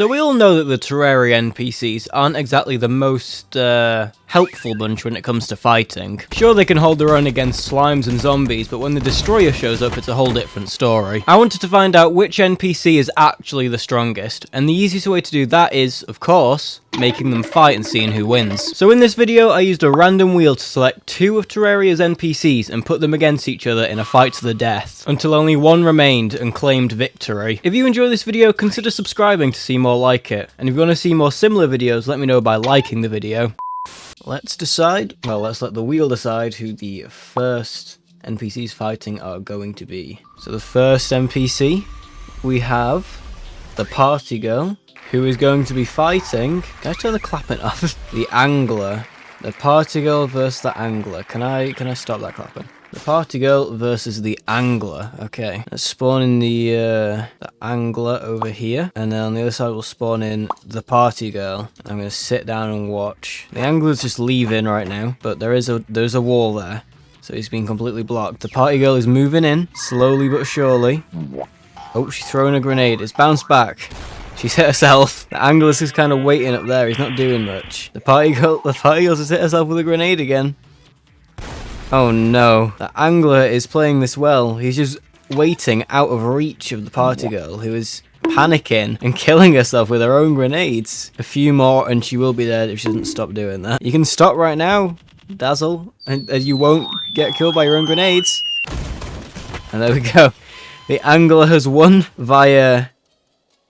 So we all know that the Terraria NPCs aren't exactly the most helpful bunch when it comes to fighting. Sure, they can hold their own against slimes and zombies, but when the Destroyer shows up, it's a whole different story. I wanted to find out which NPC is actually the strongest, and the easiest way to do that is, of course, making them fight and seeing who wins. So in this video, I used a random wheel to select 2 of Terraria's NPCs and put them against each other in a fight to the death, until only one remained and claimed victory. If you enjoy this video, consider subscribing to see more like it, and if you want to see more similar videos, let me know by liking the video. Let's let the wheel decide who the first NPCs fighting are going to be. So the first NPC, we have the party girl, who is going to be fighting... Can I turn the clapping off? The angler. The party girl versus the angler. Can I stop that clapping? The party girl versus the angler. Okay. Let's spawn in the angler over here. And then on the other side we'll spawn in the party girl. I'm going to sit down and watch. The angler's just leaving right now, but there's a wall there. So he's been completely blocked. The party girl is moving in, slowly but surely. Oh, she's throwing a grenade. It's bounced back. She's hit herself. The angler's just kind of waiting up there. He's not doing much. The party girl's just hit herself with a grenade again. Oh no. The angler is playing this well. He's just waiting out of reach of the party girl, who is panicking and killing herself with her own grenades. A few more and she will be dead if she doesn't stop doing that. You can stop right now, Dazzle, and you won't get killed by your own grenades. And there we go. The angler has won via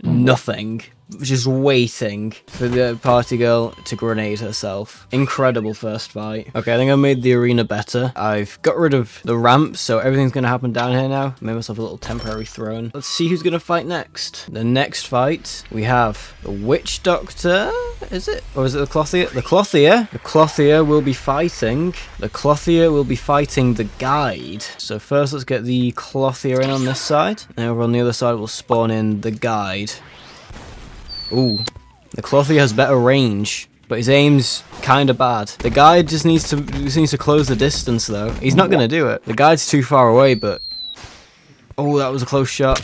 nothing. Just waiting for the party girl to grenade herself. Incredible first fight. Okay, I think I made the arena better. I've got rid of the ramp, so everything's going to happen down here now. Made myself a little temporary throne. Let's see who's going to fight next. The next fight, we have the Witch Doctor. Is it? Or is it the Clothier? The Clothier. The Clothier will be fighting. The Clothier will be fighting the Guide. So first, let's get the Clothier in on this side. And over on the other side, we'll spawn in the Guide. Ooh, the Clothier has better range, but his aim's kind of bad. The Guide just needs to close the distance, though. He's not going to do it. The Guide's too far away, but... Oh, that was a close shot.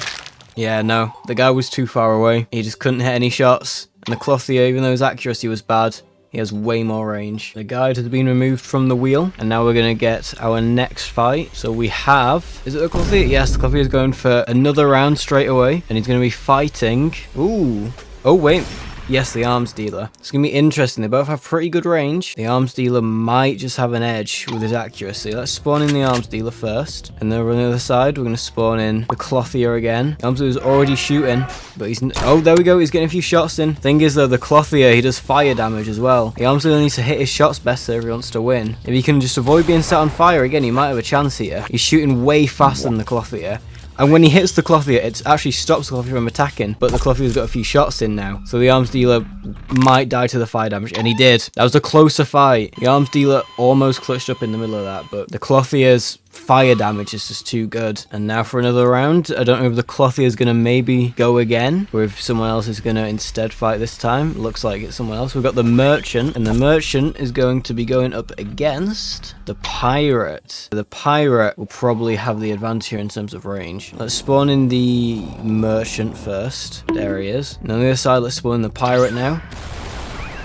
Yeah, no, the guy was too far away. He just couldn't hit any shots. And the Clothier, even though his accuracy was bad, he has way more range. The Guide has been removed from the wheel, and now we're going to get our next fight. So we have... Is it the Clothier? Yes, the Clothier is going for another round straight away, and he's going to be fighting... Ooh... Oh, wait. Yes, the arms dealer. It's going to be interesting. They both have pretty good range. The arms dealer might just have an edge with his accuracy. Let's spawn in the arms dealer first. And then on the other side, we're going to spawn in the Clothier again. The arms dealer's already shooting, but he's... Oh, there we go. He's getting a few shots in. Thing is, though, the Clothier, he does fire damage as well. The arms dealer needs to hit his shots better if he wants to win. If he can just avoid being set on fire again, he might have a chance here. He's shooting way faster than the Clothier. And when he hits the Clothier, it actually stops the Clothier from attacking, but the Clothier's got a few shots in now. So the arms dealer might die to the fire damage, and he did. That was a closer fight. The arms dealer almost clutched up in the middle of that, but the Clothier's fire damage is just too good. And now for another round. I don't know if the Clothier is going to maybe go again, or if someone else is going to instead fight this time. Looks like it's someone else. We've got the Merchant, and the Merchant is going to be going up against the Pirate. The Pirate will probably have the advantage here in terms of range. Let's spawn in the Merchant first. There he is. And on the other side, let's spawn in the Pirate now.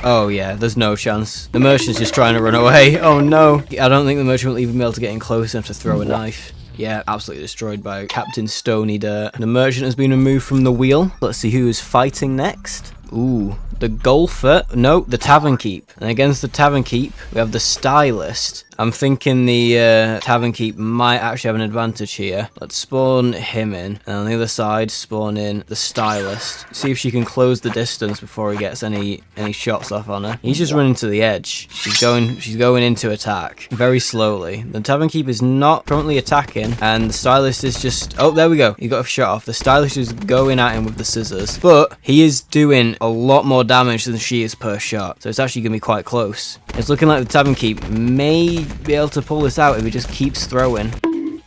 Oh yeah, there's no chance. The Merchant's just trying to run away. Oh no. I don't think the Merchant will even be able to get in close enough to throw a knife. Yeah, absolutely destroyed by Captain Stony Dirt. The Merchant has been removed from the wheel. Let's see who is fighting next. Ooh, the Golfer. No, the Tavern Keep. And against the Tavern Keep, we have the Stylist. I'm thinking the Tavern Keep might actually have an advantage here. Let's spawn him in. And on the other side, spawn in the Stylist. See if she can close the distance before he gets any shots off on her. He's just running to the edge. She's going into attack very slowly. The Tavern Keep is not currently attacking, and the Stylist is just... Oh, there we go. He got a shot off. The Stylist is going at him with the scissors, but he is doing a lot more damage than she is per shot. So it's actually going to be quite close. It's looking like the Tavern Keep may be able to pull this out if he just keeps throwing.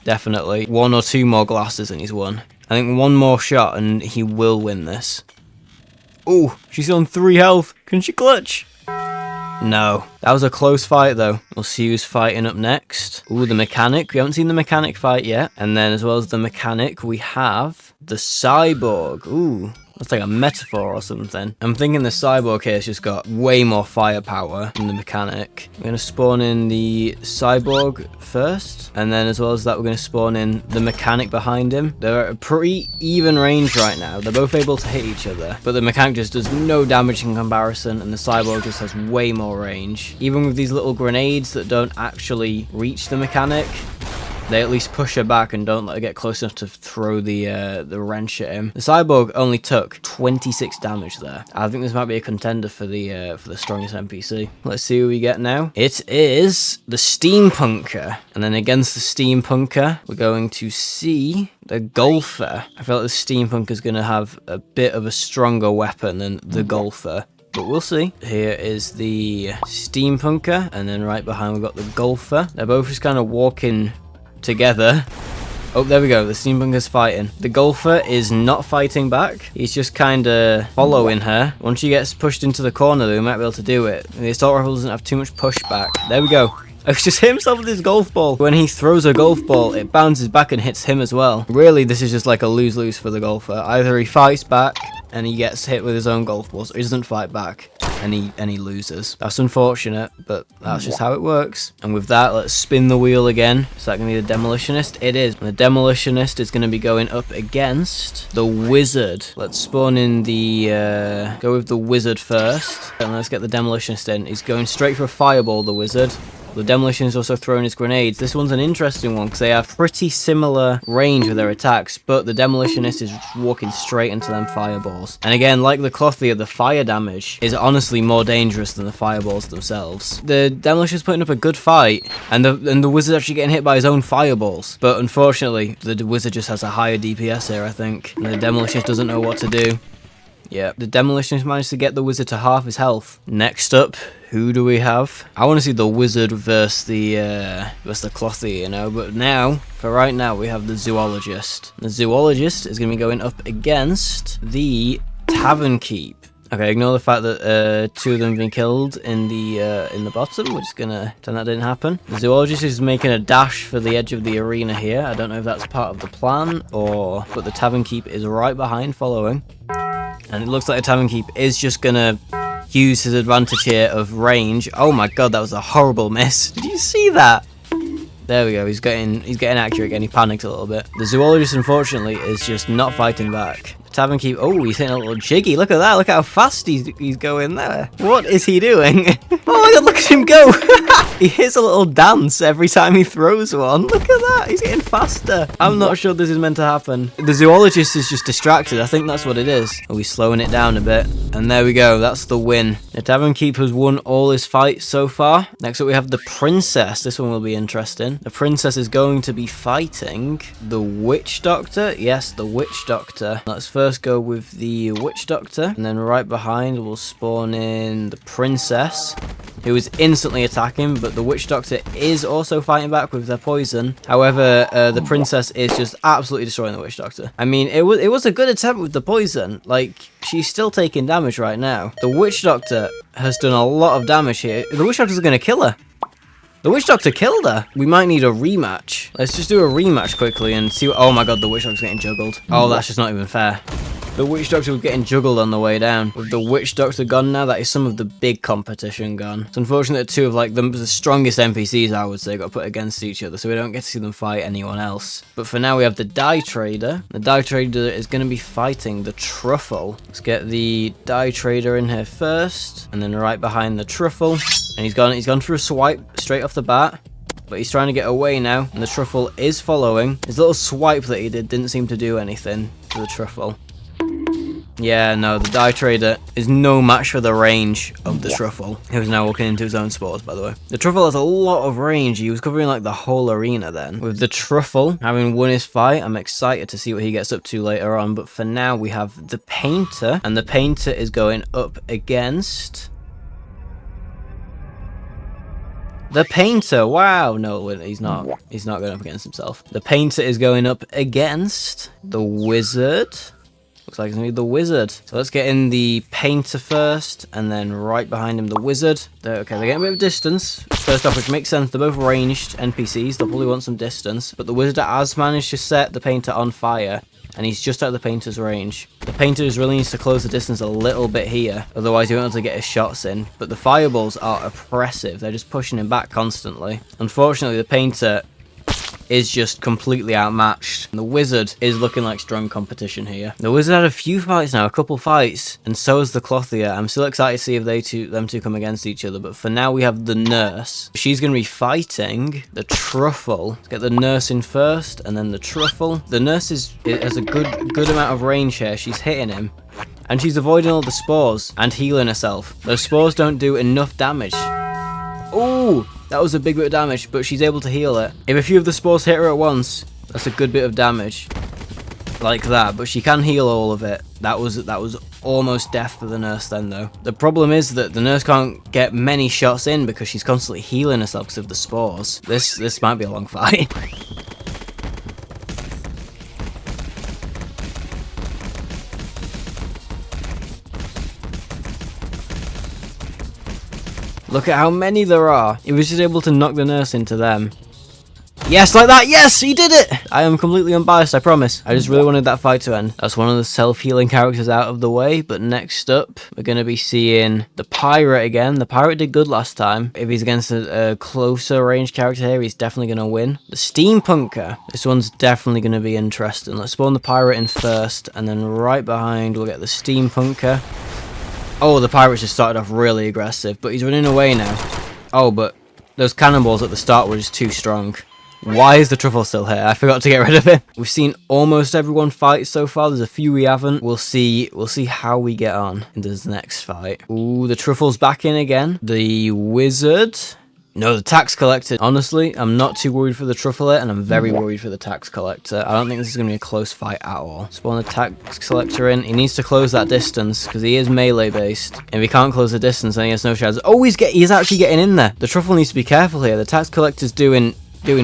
Definitely. 1 or 2 more glasses and he's won. I think 1 more shot and he will win this. Ooh, she's on 3 health. Can she clutch? No. That was a close fight though. We'll see who's fighting up next. Ooh, the Mechanic. We haven't seen the Mechanic fight yet. And then as well as the Mechanic, we have the Cyborg. Ooh. That's like a metaphor or something. I'm thinking the cyborg here has just got way more firepower than the mechanic. We're going to spawn in the cyborg first, and then as well as that, we're going to spawn in the mechanic behind him. They're at a pretty even range right now. They're both able to hit each other, but the mechanic just does no damage in comparison, and the cyborg just has way more range. Even with these little grenades that don't actually reach the mechanic, they at least push her back and don't let her get close enough to throw the wrench at him. The cyborg only took 26 damage there. I think this might be a contender for the strongest NPC. Let's see who we get now. It is the steampunker, and then against the steampunker, we're going to see the golfer. I feel like the steampunker is going to have a bit of a stronger weapon than the golfer, but we'll see. Here is the steampunker, and then right behind we've got the golfer. They're both just kind of walking together. Oh, there we go. The steampunker's fighting. The golfer is not fighting back. He's just kind of following her. Once she gets pushed into the corner, though, we might be able to do it. The assault rifle doesn't have too much pushback. There we go. It's just himself with his golf ball. When he throws a golf ball, it bounces back and hits him as well. Really, this is just like a lose-lose for the golfer. Either he fights back and he gets hit with his own golf balls, or he doesn't fight back and he loses. That's unfortunate, but that's just how it works. And with that, let's spin the wheel again. Is that going to be the demolitionist? It is. And the demolitionist is going to be going up against the wizard. Let's spawn in the go with the wizard first, and let's get the demolitionist in. He's going straight for a fireball, the wizard. The demolition is also throwing his grenades. This one's an interesting one because they have pretty similar range with their attacks, but the demolitionist is walking straight into them fireballs. And again, like the Clothier, the fire damage is honestly more dangerous than the fireballs themselves. The demolitionist is putting up a good fight, and the wizard actually getting hit by his own fireballs. But unfortunately, the wizard just has a higher DPS here, I think. And the demolitionist doesn't know what to do. Yeah, the demolitionist managed to get the wizard to half his health. Next up, who do we have? I want to see the wizard versus the Clothier, you know. But now, for right now, we have the zoologist. The zoologist is going to be going up against the tavern keep. Okay, ignore the fact that two of them have been killed in the bottom. We're just gonna pretend that didn't happen. The zoologist is making a dash for the edge of the arena here. I don't know if that's part of the plan or, but the tavern keep is right behind, following. And it looks like the tavern keep is just gonna use his advantage here of range. Oh my god, that was a horrible miss. Did you see that? There we go. He's getting accurate again. He panicked a little bit. The zoologist, unfortunately, is just not fighting back. The tavern keep. Oh, he's hitting a little jiggy. Look at that. Look how fast he's going there. What is he doing? Oh my god, look at him go. He hits a little dance every time he throws one. Look at that. He's getting faster. I'm not sure this is meant to happen. The zoologist is just distracted. I think that's what it is. Oh, he's slowing it down a bit. And there we go. That's the win. The tavern keep has won all his fights so far. Next up, we have the princess. This one will be interesting. The princess is going to be fighting the witch doctor. Yes, the witch doctor. Let's first go with the witch doctor, and then right behind we'll spawn in the princess, who is instantly attacking, but the witch doctor is also fighting back with their poison. However, the princess is just absolutely destroying the witch doctor. I mean, it was a good attempt with the poison. Like, she's still taking damage right now. The witch doctor has done a lot of damage here. The witch doctor's gonna kill her. The witch doctor killed her. We might need a rematch. Let's just do a rematch quickly and see what... Oh my god, the witch doctor's getting juggled. Oh, that's just not even fair. The witch doctor was getting juggled on the way down. With the witch doctor gone now, that is some of the big competition gone. It's unfortunate that two of like the strongest NPCs, I would say, got put against each other, so we don't get to see them fight anyone else. But for now, we have the dye trader. The dye trader is going to be fighting the truffle. Let's get the dye trader in here first, and then right behind the truffle. And he's gone for a swipe straight off the bat. But he's trying to get away now, and the truffle is following. His little swipe that he didn't seem to do anything to the truffle. Yeah, no, the dye trader is no match for the range of the truffle. He was now walking into his own spores, by the way. The truffle has a lot of range. He was covering like the whole arena then. With the truffle having won his fight, I'm excited to see what he gets up to later on. But for now, we have the painter, and the painter is going up against... the painter. Wow. No, he's not. He's not going up against himself. The painter is going up against the wizard. Looks like it's going to be the wizard. So let's get in the painter first, and then right behind him, the wizard. Okay, they're getting a bit of distance. First off, which makes sense. They're both ranged NPCs. They'll probably want some distance. But the wizard has managed to set the painter on fire. and he's just out of the painter's range. The painter really needs to close the distance a little bit here, otherwise he won't be able to get his shots in. But the fireballs are oppressive. They're just pushing him back constantly. Unfortunately, the painter is just completely outmatched. And the wizard is looking like strong competition here. The wizard had a few fights now, a couple fights, and so has the clothier. I'm still excited to see if them two come against each other, but for now we have the nurse. She's going to be fighting the truffle. Let's get the nurse in first, and then the truffle. The nurse has a good amount of range here. She's hitting him, and she's avoiding all the spores and healing herself. Those spores don't do enough damage. Ooh! That was a big bit of damage, but she's able to heal it. If a few of the spores hit her at once, that's a good bit of damage. Like that, but she can heal all of it. That was almost death for the nurse then, though. The problem is that the nurse can't get many shots in because she's constantly healing herself because of the spores. This might be a long fight. Look at how many there are. He was just able to knock the nurse into them. Yes, like that. Yes, he did it. I am completely unbiased, I promise. I just really wanted that fight to end. That's one of the self-healing characters out of the way. But next up, we're going to be seeing the pirate again. The pirate did good last time. If he's against a closer range character here, he's definitely going to win. The steampunker. This one's definitely going to be interesting. Let's spawn the pirate in first. And then right behind, we'll get the steampunker. Oh, the pirates just started off really aggressive, but he's running away now. Oh, but those cannonballs at the start were just too strong. Why is the truffle still here? I forgot to get rid of him. We've seen almost everyone fight so far. There's a few we haven't. We'll see how we get on in this next fight. Ooh, the truffle's back in again. The wizard. No, the tax collector. Honestly, I'm not too worried for the truffle and I'm very worried for the tax collector. I don't think this is going to be a close fight at all. Spawn the tax collector in. He needs to close that distance because he is melee based. If he can't close the distance, then he has no chance. Oh, he's actually getting in there. The truffle needs to be careful here. The tax collector's doing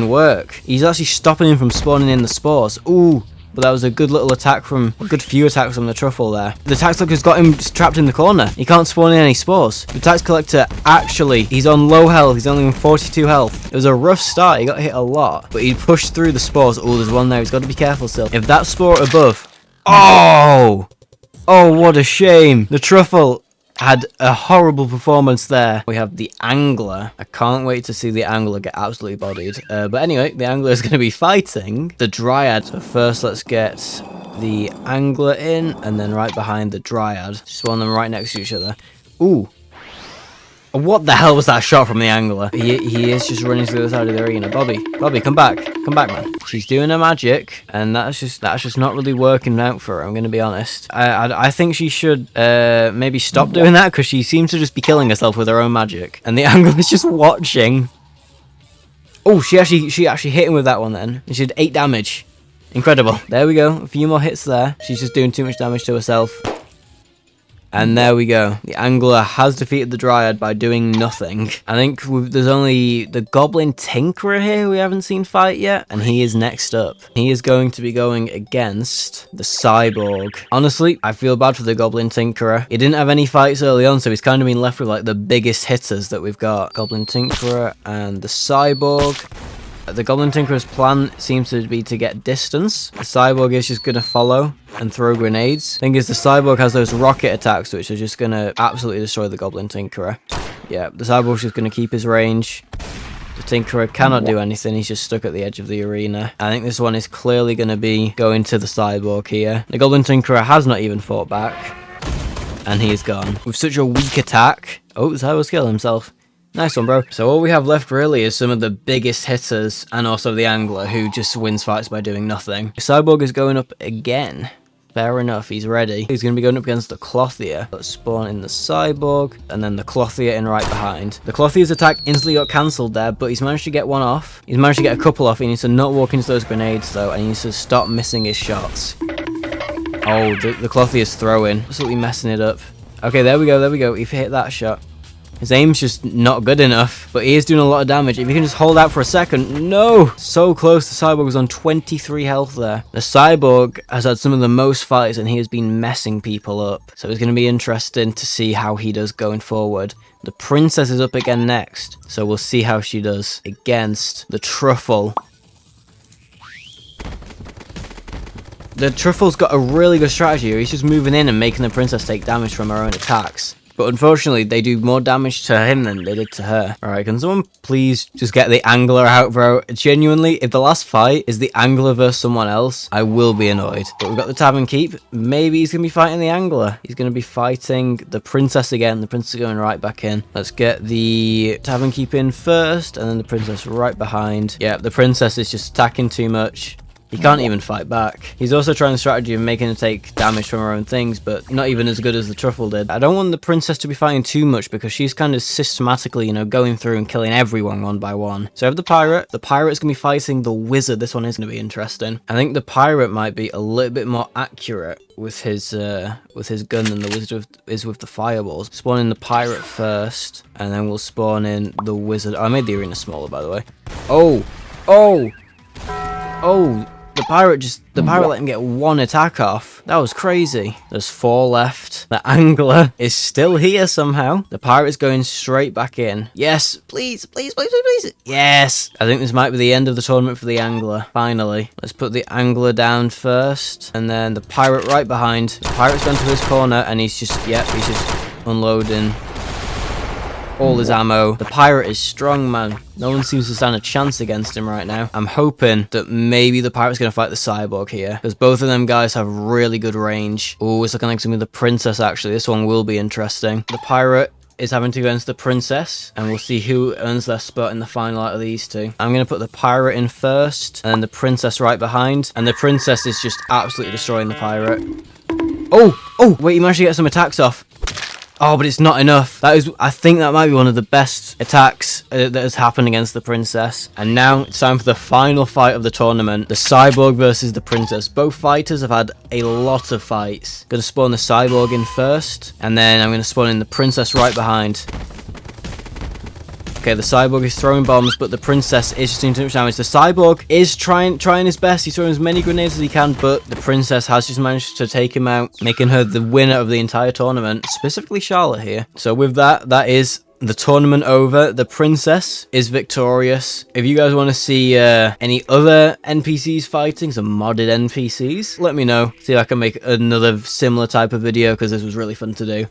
work. He's actually stopping him from spawning in the spores. Ooh. But that was a good little attack from, a good few attacks from the truffle there. The tax collector's got him trapped in the corner. He can't spawn in any spores. The tax collector actually, he's on low health. He's only on 42 health. It was a rough start. He got hit a lot, but he pushed through the spores. Oh, there's one there. He's got to be careful still. If that spore above, oh, what a shame. The truffle had a horrible performance there. We have the angler. I can't wait to see the angler get absolutely bodied. But anyway, the angler is going to be fighting the dryad. So first, let's get the angler in, and then right behind the dryad. Spawn them right next to each other. Ooh. What the hell was that shot from the angler? He is just running to the other side of the arena. Bobby, come back. Come back, man. She's doing her magic, and that's just not really working out for her, I'm going to be honest. I think she should maybe stop doing that, because she seems to just be killing herself with her own magic. And the angler is just watching. Oh, she actually hit him with that one then. And she did 8 damage. Incredible. There we go. A few more hits there. She's just doing too much damage to herself. And there we go. The angler has defeated the dryad by doing nothing. I think there's only the goblin tinkerer here we haven't seen fight yet. And he is next up. He is going to be going against the cyborg. Honestly, I feel bad for the goblin tinkerer. He didn't have any fights early on, so he's kind of been left with like the biggest hitters that we've got. Goblin tinkerer and the cyborg. The Goblin Tinkerer's plan seems to be to get distance. The Cyborg is just going to follow and throw grenades. Thing is, the Cyborg has those rocket attacks, which are just going to absolutely destroy the Goblin Tinkerer. Yeah, the Cyborg's just going to keep his range. The Tinkerer cannot do anything. He's just stuck at the edge of the arena. I think this one is clearly going to be going to the Cyborg here. The Goblin Tinkerer has not even fought back. And he is gone. With such a weak attack. Oh, the Cyborg's killed himself. Nice one, bro. So all we have left really is some of the biggest hitters and also the angler who just wins fights by doing nothing. Cyborg is going up again. Fair enough, he's ready. He's going to be going up against the clothier. Let's spawn in the cyborg and then the clothier in right behind. The clothier's attack instantly got cancelled there, but he's managed to get one off. He's managed to get a couple off. He needs to not walk into those grenades though, and he needs to stop missing his shots. Oh, the clothier's throwing. Absolutely messing it up. Okay, there we go. He hit that shot. His aim's just not good enough, but he is doing a lot of damage. If you can just hold out for a second. No! So close. The Cyborg was on 23 health there. The Cyborg has had some of the most fights, and he has been messing people up. So it's going to be interesting to see how he does going forward. The Princess is up again next, so we'll see how she does against the Truffle. The Truffle's got a really good strategy here. He's just moving in and making the princess take damage from her own attacks. But unfortunately, they do more damage to him than they did to her. Alright, can someone please just get the angler out, bro? Genuinely, if the last fight is the angler versus someone else, I will be annoyed. But we've got the Tavern Keep. Maybe he's going to be fighting the angler. He's going to be fighting the princess again. The princess is going right back in. Let's get the Tavern Keep in first, and then the princess right behind. Yeah, the princess is just attacking too much. He can't even fight back. He's also trying the strategy of making her take damage from her own things, but not even as good as the Truffle did. I don't want the princess to be fighting too much because she's kind of systematically, you know, going through and killing everyone one by one. So I have the pirate's going to be fighting the wizard. This one is going to be interesting. I think the pirate might be a little bit more accurate with his gun than the wizard is with the fireballs. Spawn in the pirate first, and then we'll spawn in the wizard. Oh, I made the arena smaller, by the way. Oh! Oh! Oh! The pirate let him get one attack off. That was crazy. There's 4 left. The angler is still here somehow. The pirate's going straight back in. Yes, please, please, please, please, please. Yes. I think this might be the end of the tournament for the angler. Finally. Let's put the angler down first. And then the pirate right behind. The pirate's gone to his corner and he's just, yep, he's just unloading all his ammo. The pirate is strong, man. No one seems to stand a chance against him right now. I'm hoping that maybe the pirate's going to fight the cyborg here, because both of them guys have really good range. Oh, it's looking like something with the princess, actually. This one will be interesting. The pirate is having to go against the princess, and we'll see who earns their spot in the final out of these two. I'm going to put the pirate in first, and the princess right behind, and the princess is just absolutely destroying the pirate. Oh! Oh! Wait, he managed to get some attacks off. Oh, but it's not enough. I think that might be one of the best attacks that has happened against the princess. And now it's time for the final fight of the tournament. The cyborg versus the princess. Both fighters have had a lot of fights. Gonna spawn the cyborg in first. And then I'm gonna spawn in the princess right behind. Okay, the cyborg is throwing bombs, but the princess is just doing too much damage. The cyborg is trying his best. He's throwing as many grenades as he can, but the princess has just managed to take him out, making her the winner of the entire tournament, specifically Charlotte here. So with that, that is the tournament over. The princess is victorious. If you guys want to see any other NPCs fighting, some modded NPCs, let me know. See if I can make another similar type of video, because this was really fun to do.